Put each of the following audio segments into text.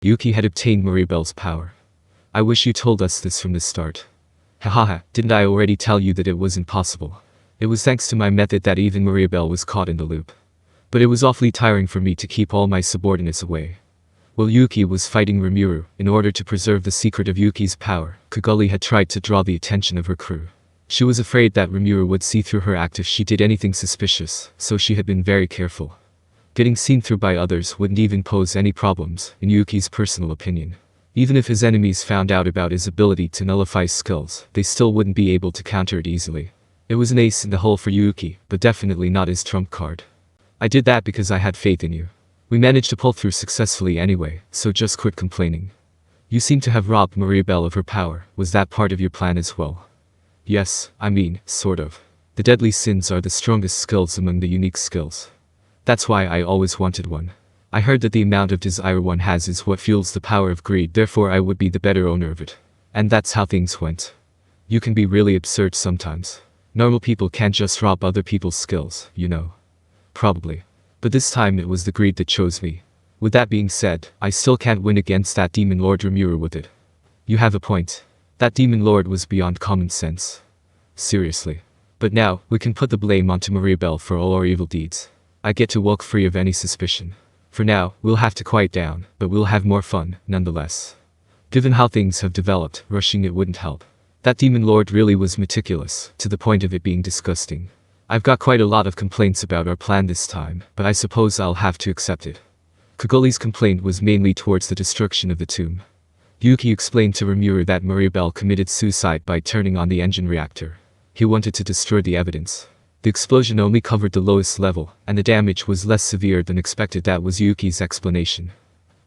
Yuki had obtained Mariabell's power. I wish you told us this from the start. Hahaha, didn't I already tell you that it wasn't possible? It was thanks to my method that even Mariabell was caught in the loop. But it was awfully tiring for me to keep all my subordinates away. While Yuki was fighting Rimuru, in order to preserve the secret of Yuki's power, Kagali had tried to draw the attention of her crew. She was afraid that Rimuru would see through her act if she did anything suspicious, so she had been very careful. Getting seen through by others wouldn't even pose any problems, in Yuki's personal opinion. Even if his enemies found out about his ability to nullify skills, they still wouldn't be able to counter it easily. It was an ace in the hole for Yuki, but definitely not his trump card. I did that because I had faith in you. We managed to pull through successfully anyway, so just quit complaining. You seem to have robbed Mariabell of her power. Was that part of your plan as well? Yes, I mean, sort of. The deadly sins are the strongest skills among the unique skills. That's why I always wanted one. I heard that the amount of desire one has is what fuels the power of greed, therefore I would be the better owner of it. And that's how things went. You can be really absurd sometimes. Normal people can't just rob other people's skills, you know. Probably. But this time it was the greed that chose me. With that being said, I still can't win against that demon lord Rimuru with it. You have a point. That demon lord was beyond common sense. Seriously. But now, we can put the blame onto Mariabell for all our evil deeds. I get to walk free of any suspicion. For now, we'll have to quiet down, but we'll have more fun, nonetheless. Given how things have developed, rushing it wouldn't help. That demon lord really was meticulous, to the point of it being disgusting. I've got quite a lot of complaints about our plan this time, but I suppose I'll have to accept it. Kagali's complaint was mainly towards the destruction of the tomb. Yuki explained to Rimuru that Mariabell committed suicide by turning on the engine reactor. He wanted to destroy the evidence. The explosion only covered the lowest level, and the damage was less severe than expected. That was Yuki's explanation.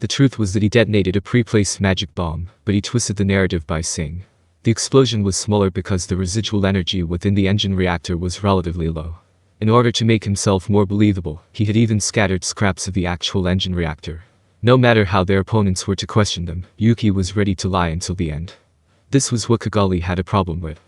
The truth was that he detonated a pre-placed magic bomb, but he twisted the narrative by saying the explosion was smaller because the residual energy within the engine reactor was relatively low. In order to make himself more believable, he had even scattered scraps of the actual engine reactor. No matter how their opponents were to question them, Yuki was ready to lie until the end. This was what Kagali had a problem with.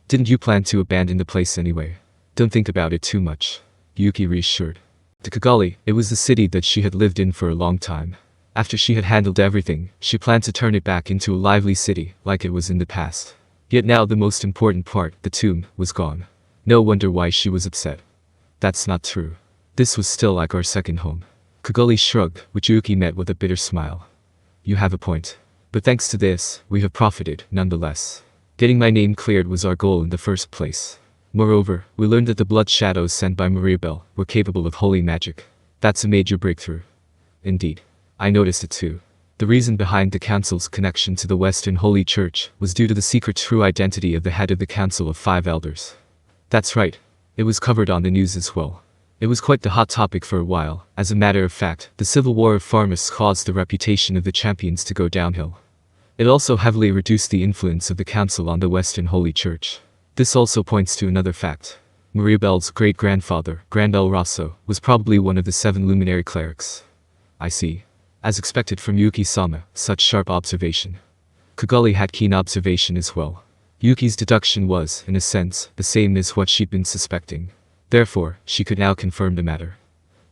Didn't you plan to abandon the place anyway? Don't think about it too much, Yuki reassured. To Kagali, it was the city that she had lived in for a long time. After she had handled everything, she planned to turn it back into a lively city, like it was in the past. Yet now the most important part, the tomb, was gone. No wonder why she was upset. That's not true. This was still like our second home. Kagali shrugged, which Yuki met with a bitter smile. You have a point. But thanks to this, we have profited, nonetheless. Getting my name cleared was our goal in the first place. Moreover, we learned that the blood shadows sent by Mariabell were capable of holy magic. That's a major breakthrough. Indeed. I noticed it too. The reason behind the Council's connection to the Western Holy Church was due to the secret true identity of the head of the Council of Five Elders. That's right. It was covered on the news as well. It was quite the hot topic for a while. As a matter of fact, the Civil War of Pharmus caused the reputation of the champions to go downhill. It also heavily reduced the influence of the Council on the Western Holy Church. This also points to another fact. Mariabell's great-grandfather, Grandel Rosso, was probably one of the 7 luminary clerics. I see. As expected from Yuki-sama, such sharp observation. Kagali had keen observation as well. Yuki's deduction was, in a sense, the same as what she'd been suspecting. Therefore, she could now confirm the matter.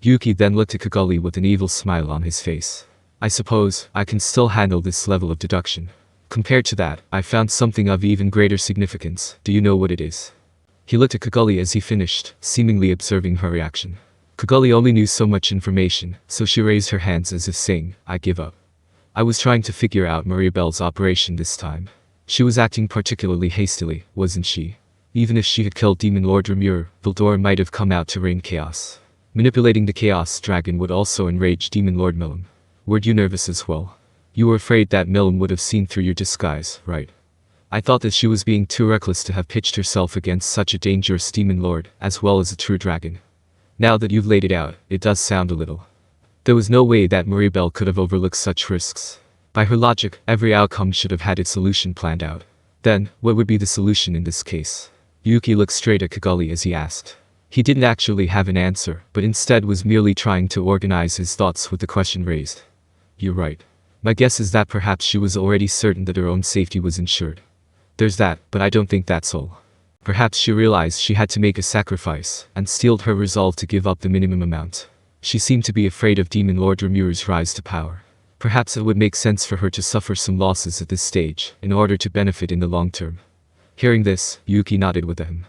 Yuki then looked at Kagali with an evil smile on his face. I suppose, I can still handle this level of deduction. Compared to that, I found something of even greater significance. Do you know what it is? He looked at Kagali as he finished, seemingly observing her reaction. Kagali only knew so much information, so she raised her hands as if saying, I give up. I was trying to figure out Mariabell's operation this time. She was acting particularly hastily, wasn't she? Even if she had killed Demon Lord Rimuru, Vildor might have come out to rain chaos. Manipulating the Chaos Dragon would also enrage Demon Lord Millum. Weren't you nervous as well? You were afraid that Millum would have seen through your disguise, right? I thought that she was being too reckless to have pitched herself against such a dangerous Demon Lord, as well as a true dragon. Now that you've laid it out, it does sound a little. There was no way that Mariabell could have overlooked such risks. By her logic, every outcome should have had its solution planned out. Then, what would be the solution in this case? Yuki looked straight at Kagali as he asked. He didn't actually have an answer, but instead was merely trying to organize his thoughts with the question raised. You're right. My guess is that perhaps she was already certain that her own safety was ensured. There's that, but I don't think that's all. Perhaps she realized she had to make a sacrifice, and steeled her resolve to give up the minimum amount. She seemed to be afraid of Demon Lord Rimuru's rise to power. Perhaps it would make sense for her to suffer some losses at this stage, in order to benefit in the long term. Hearing this, Yuki nodded with him.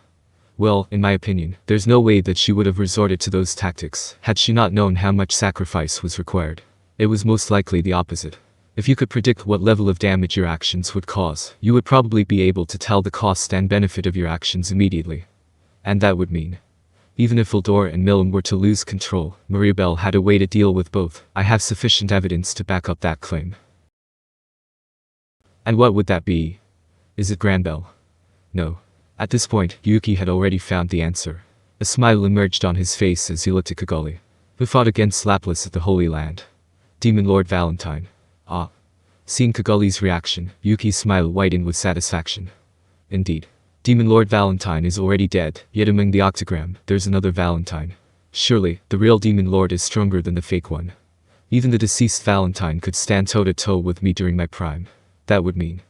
Well, in my opinion, there's no way that she would have resorted to those tactics, had she not known how much sacrifice was required. It was most likely the opposite. If you could predict what level of damage your actions would cause, you would probably be able to tell the cost and benefit of your actions immediately. And that would mean, even if Uldor and Milm were to lose control, Mariabell had a way to deal with both. I have sufficient evidence to back up that claim. And what would that be? Is it Granbell? No. At this point, Yuki had already found the answer. A smile emerged on his face as he looked at Kagali, who fought against Lapis at the Holy Land. Demon Lord Valentine. Ah. Seeing Kagali's reaction, Yuki's smile widened with satisfaction. Indeed. Demon Lord Valentine is already dead, yet among the Octagram, there's another Valentine. Surely, the real Demon Lord is stronger than the fake one. Even the deceased Valentine could stand toe-to-toe with me during my prime. That would mean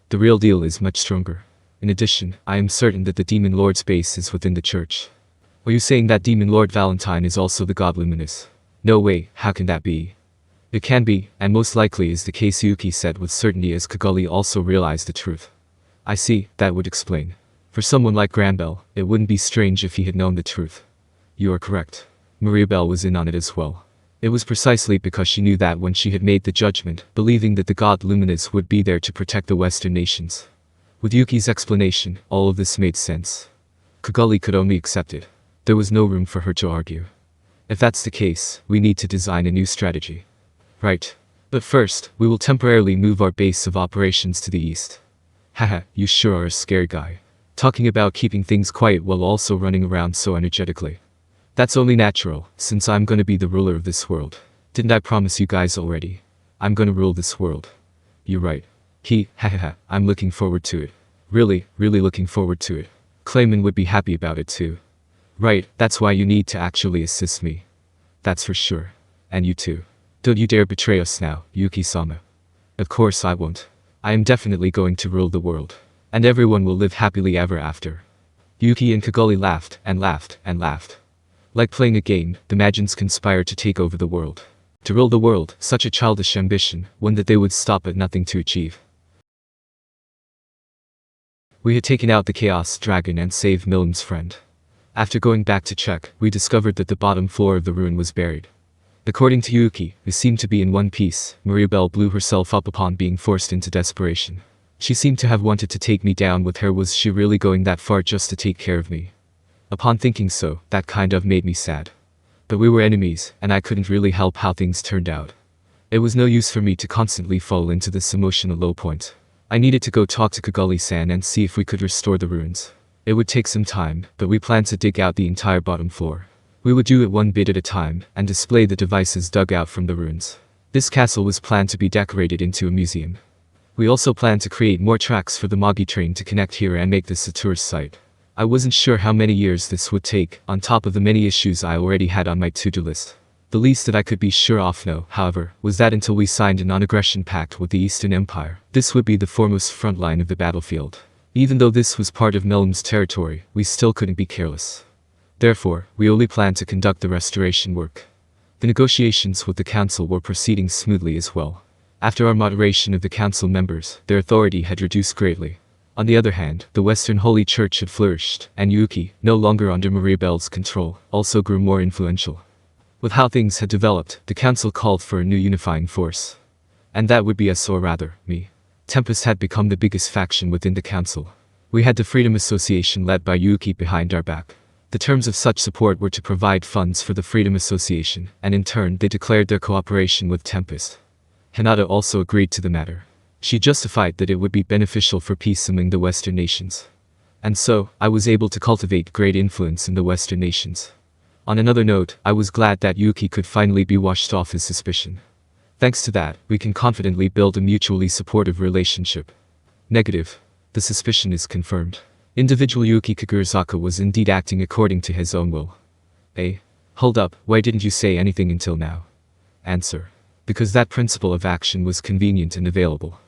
the real deal is much stronger. In addition, I am certain that the Demon Lord's base is within the church. Are you saying that Demon Lord Valentine is also the God Luminous? No way, how can that be? It can be, and most likely is the case, Yuki said with certainty as Kagali also realized the truth. I see, that would explain. For someone like Granbell, it wouldn't be strange if he had known the truth. You are correct. Mariabell was in on it as well. It was precisely because she knew that when she had made the judgment, believing that the God Luminous would be there to protect the Western nations. With Yuki's explanation, all of this made sense. Kagali could only accept it. There was no room for her to argue. If that's the case, we need to design a new strategy. Right. But first, we will temporarily move our base of operations to the east. Haha, you sure are a scary guy. Talking about keeping things quiet while also running around so energetically. That's only natural, since I'm gonna be the ruler of this world. Didn't I promise you guys already? I'm gonna rule this world. You're right. Hahaha, I'm looking forward to it. Really looking forward to it. Clayman would be happy about it too. Right, that's why you need to actually assist me. That's for sure. And you too. Don't you dare betray us now, Yuki-sama. Of course I won't. I am definitely going to rule the world. And everyone will live happily ever after. Yuki and Kagali laughed and laughed and laughed. Like playing a game, the Magians conspired to take over the world. To rule the world, such a childish ambition, one that they would stop at nothing to achieve. We had taken out the Chaos Dragon and saved Milm's friend. After going back to check, we discovered that the bottom floor of the ruin was buried. According to Yuki, who seemed to be in one piece, Mariabell blew herself up upon being forced into desperation. She seemed to have wanted to take me down with her. Was she really going that far just to take care of me? Upon thinking so, that kind of made me sad. But we were enemies, and I couldn't really help how things turned out. It was no use for me to constantly fall into this emotional low point. I needed to go talk to Kagali-san and see if we could restore the ruins. It would take some time, but we planned to dig out the entire bottom floor. We would do it one bit at a time, and display the devices dug out from the ruins. This castle was planned to be decorated into a museum. We also planned to create more tracks for the Magi train to connect here and make this a tourist site. I wasn't sure how many years this would take, on top of the many issues I already had on my to-do list. The least that I could be sure of now, however, was that until we signed a non-aggression pact with the Eastern Empire, this would be the foremost front line of the battlefield. Even though this was part of Milm's territory, we still couldn't be careless. Therefore, we only planned to conduct the restoration work. The negotiations with the council were proceeding smoothly as well. After our moderation of the council members, their authority had reduced greatly. On the other hand, the Western Holy Church had flourished, and Yuki, no longer under Mariabell's control, also grew more influential. With how things had developed, the council called for a new unifying force. And that would be us, or rather, me. Tempest had become the biggest faction within the council. We had the Freedom Association led by Yuki behind our back. The terms of such support were to provide funds for the Freedom Association, and in turn they declared their cooperation with Tempest. Hinata also agreed to the matter. She justified that it would be beneficial for peace among the Western nations. And so, I was able to cultivate great influence in the Western nations. On another note, I was glad that Yuki could finally be washed off his suspicion. Thanks to that, we can confidently build a mutually supportive relationship. Negative. The suspicion is confirmed. Individual Yuki Kagurazaka was indeed acting according to his own will. Hold up, why didn't you say anything until now? Answer. Because that principle of action was convenient and available.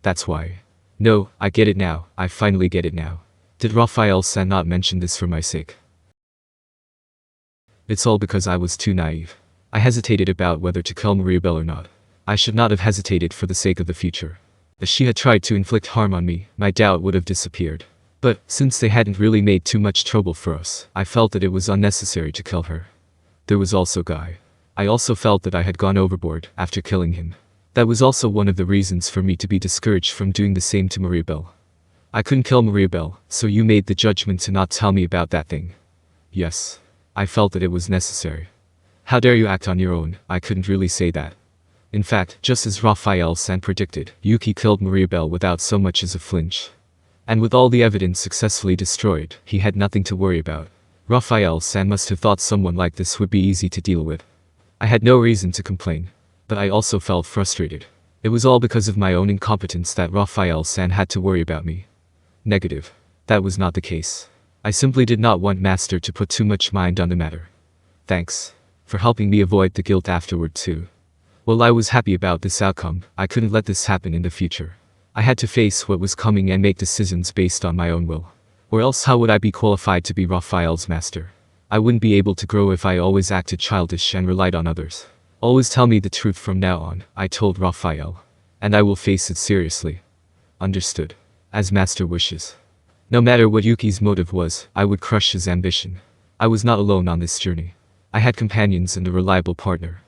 That's why. No, I get it now, I finally get it now. Did Raphael-san not mention this for my sake? It's all because I was too naive. I hesitated about whether to kill Mariabell or not. I should not have hesitated for the sake of the future. If she had tried to inflict harm on me, my doubt would have disappeared. But, since they hadn't really made too much trouble for us, I felt that it was unnecessary to kill her. There was also Guy. I also felt that I had gone overboard after killing him. That was also one of the reasons for me to be discouraged from doing the same to Mariabell. I couldn't kill Mariabell, so you made the judgment to not tell me about that thing. Yes. I felt that it was necessary. How dare you act on your own? I couldn't really say that. In fact, just as Raphael-san predicted, Yuki killed Mariabell without so much as a flinch. And with all the evidence successfully destroyed, he had nothing to worry about. Raphael-san must have thought someone like this would be easy to deal with. I had no reason to complain. But I also felt frustrated. It was all because of my own incompetence that Raphael-san had to worry about me. Negative. That was not the case. I simply did not want Master to put too much mind on the matter. Thanks. For helping me avoid the guilt afterward too. While I was happy about this outcome, I couldn't let this happen in the future. I had to face what was coming and make decisions based on my own will. Or else how would I be qualified to be Raphael's master? I wouldn't be able to grow if I always acted childish and relied on others. Always tell me the truth from now on, I told Raphael. And I will face it seriously. Understood. As master wishes. No matter what Yuki's motive was, I would crush his ambition. I was not alone on this journey. I had companions and a reliable partner.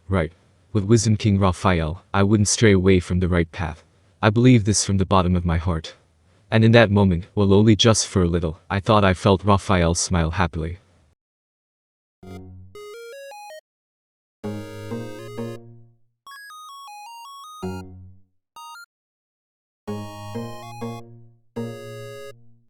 Right. With Wisdom King Raphael, I wouldn't stray away from the right path. I believe this from the bottom of my heart. And in that moment, while only just for a little, I thought I felt Raphael smile happily.